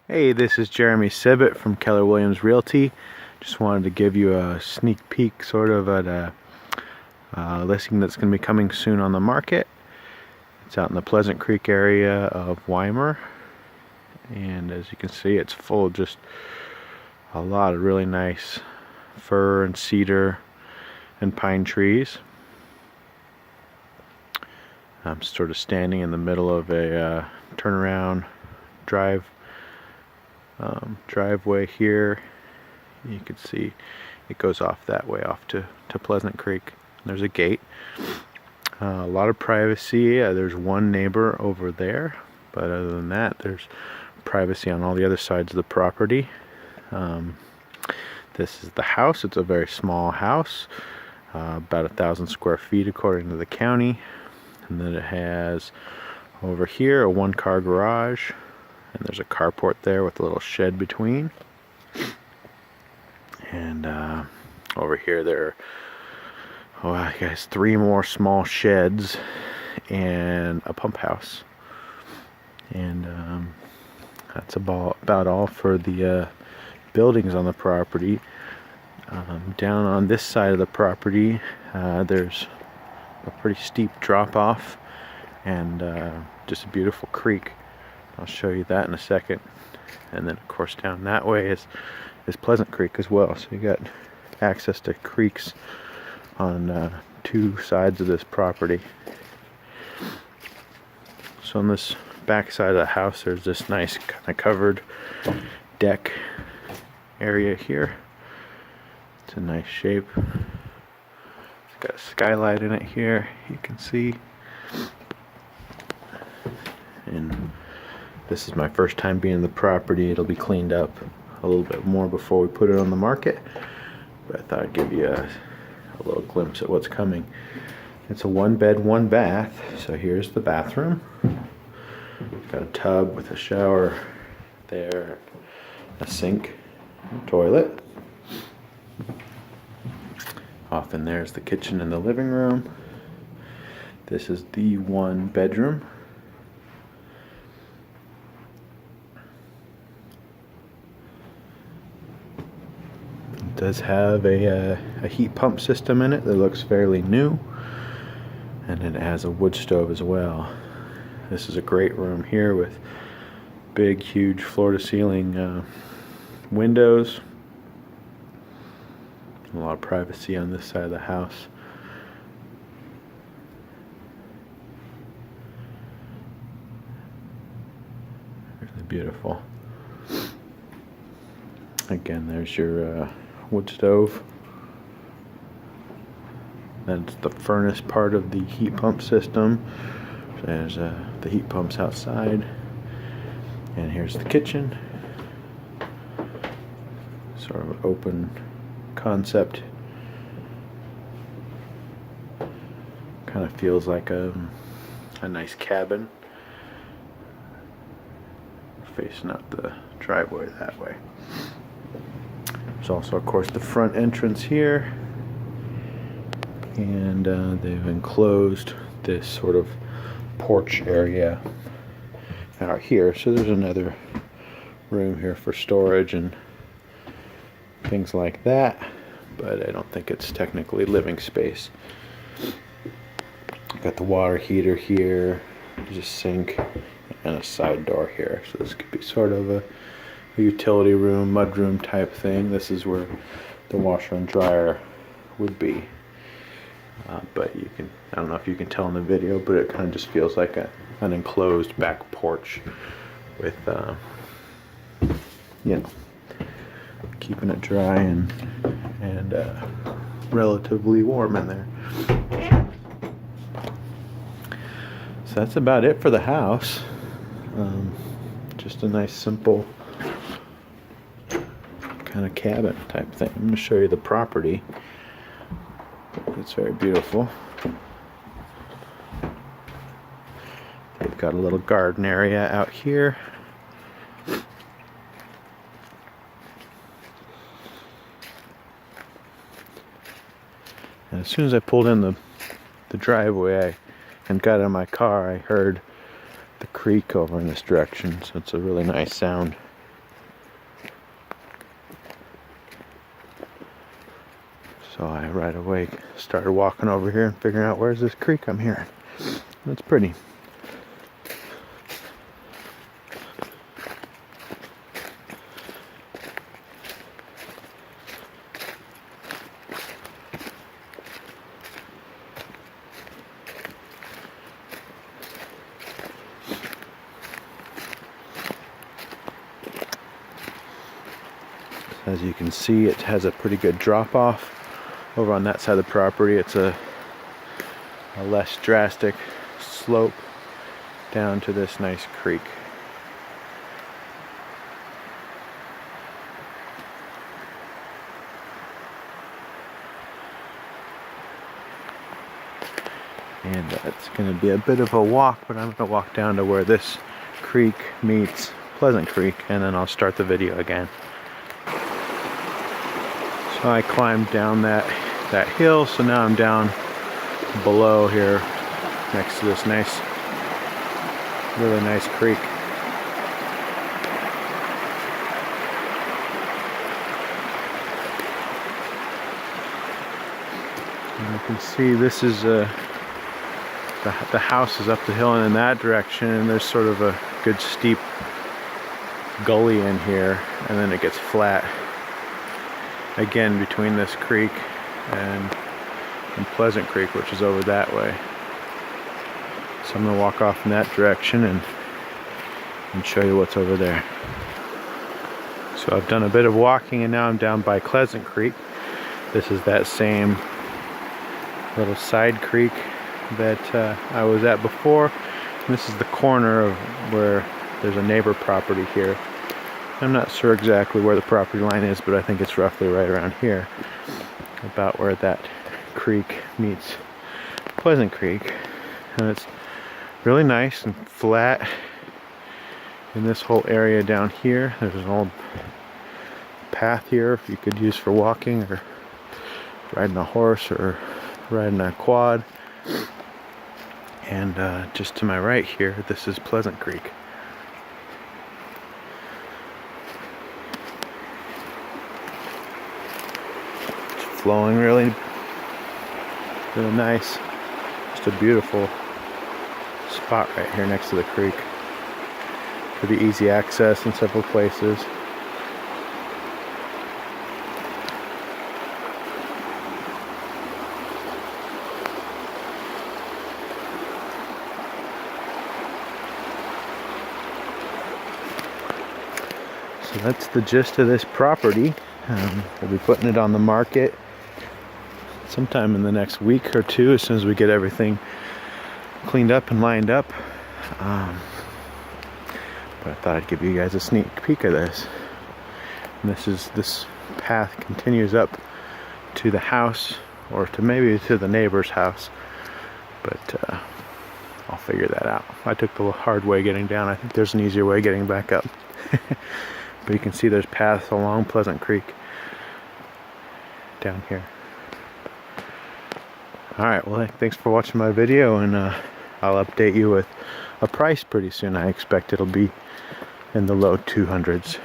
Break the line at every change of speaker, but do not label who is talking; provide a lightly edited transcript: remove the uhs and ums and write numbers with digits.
Hey, this is Jeremy Sibbett from Keller Williams Realty. Just wanted to give you a sneak peek sort of at a listing that's going to be coming soon on the market. It's out in the Pleasant Creek area of Wimer, and as you can see, it's full of just a lot of really nice fir and cedar and pine trees. I'm sort of standing in the middle of a turnaround driveway here. You can see it goes off that way, off to Pleasant Creek. There's a gate. A lot of privacy. There's one neighbor over there, but other than that, there's privacy on all the other sides of the property. This is the house. It's a very small house, about 1,000 square feet according to the county. And then it has over here a one-car garage, and there's a carport there with a little shed between. And over here there are, I guess, 3 more small sheds and a pump house. And that's about all for the buildings on the property. Down on this side of the property, there's a pretty steep drop off and just a beautiful creek. I'll show you that in a second. And then of course down that way is Pleasant Creek as well. So you got access to creeks on 2 sides of this property. So on this back side of the house, there's this nice kind of covered deck area here. It's a nice shape. It's got a skylight in it here, you can see. And this is my first time being in the property. It'll be cleaned up a little bit more before we put it on the market, but I thought I'd give you a little glimpse at what's coming. It's a 1-bed, 1-bath. So here's the bathroom. Got a tub with a shower there, a sink, a toilet. Off in there's the kitchen and the living room. This is the 1-bedroom. It does have a heat pump system in it that looks fairly new, and it has a wood stove as well. This is a great room here with big, huge floor-to-ceiling windows. A lot of privacy on this side of the house. Really beautiful. Again, there's your wood stove. That's the furnace part of the heat pump system. There's the heat pumps outside. And here's the kitchen. Sort of open concept. Kind of feels like a nice cabin. Facing up the driveway that way. There's also, of course, the front entrance here, and they've enclosed this sort of porch area out here. So there's another room here for storage and things like that, but I don't think it's technically living space. Got the water heater here, there's a sink, and a side door here. So this could be sort of a utility room, mudroom type thing. This is where the washer and dryer would be. But you can, I don't know if you can tell in the video, but it kind of just feels like an enclosed back porch with, you know, keeping it dry and relatively warm in there. So that's about it for the house. Just a nice simple kind of cabin type thing. I'm going to show you the property. It's very beautiful. They've got a little garden area out here. And as soon as I pulled in the driveway and got out of my car, I heard the creek over in this direction, so it's a really nice sound. So I right away started walking over here and figuring out where's this creek I'm hearing. It's pretty. As you can see, it has a pretty good drop off. Over on that side of the property, it's a less drastic slope down to this nice creek. And it's going to be a bit of a walk, but I'm going to walk down to where this creek meets Pleasant Creek, and then I'll start the video again. So I climbed down that hill, so now I'm down below here next to this nice, really nice creek. And you can see this is the house is up the hill and in that direction, and there's sort of a good steep gully in here, and then it gets flat again between this creek and Pleasant Creek, which is over that way. So I'm going to walk off in that direction and show you what's over there. So I've done a bit of walking and now I'm down by Pleasant Creek. This is that same little side creek that I was at before. And this is the corner of where there's a neighbor property here. I'm not sure exactly where the property line is, but I think it's roughly right around here, about where that creek meets Pleasant Creek. And it's really nice and flat in this whole area down here. There's an old path here you could use for walking or riding a horse or riding a quad. And just to my right here, this is Pleasant Creek. Flowing really nice. Just a beautiful spot right here next to the creek. Pretty easy access in several places. So that's the gist of this property. We'll be putting it on the market sometime in the next week or two, as soon as we get everything cleaned up and lined up. But I thought I'd give you guys a sneak peek of this. And this path continues up to the house, or to maybe to the neighbor's house, but I'll figure that out. I took the hard way getting down. I think there's an easier way getting back up. But you can see there's paths along Pleasant Creek down here. Alright, well, thanks for watching my video, and I'll update you with a price pretty soon. I expect it'll be in the low 200s.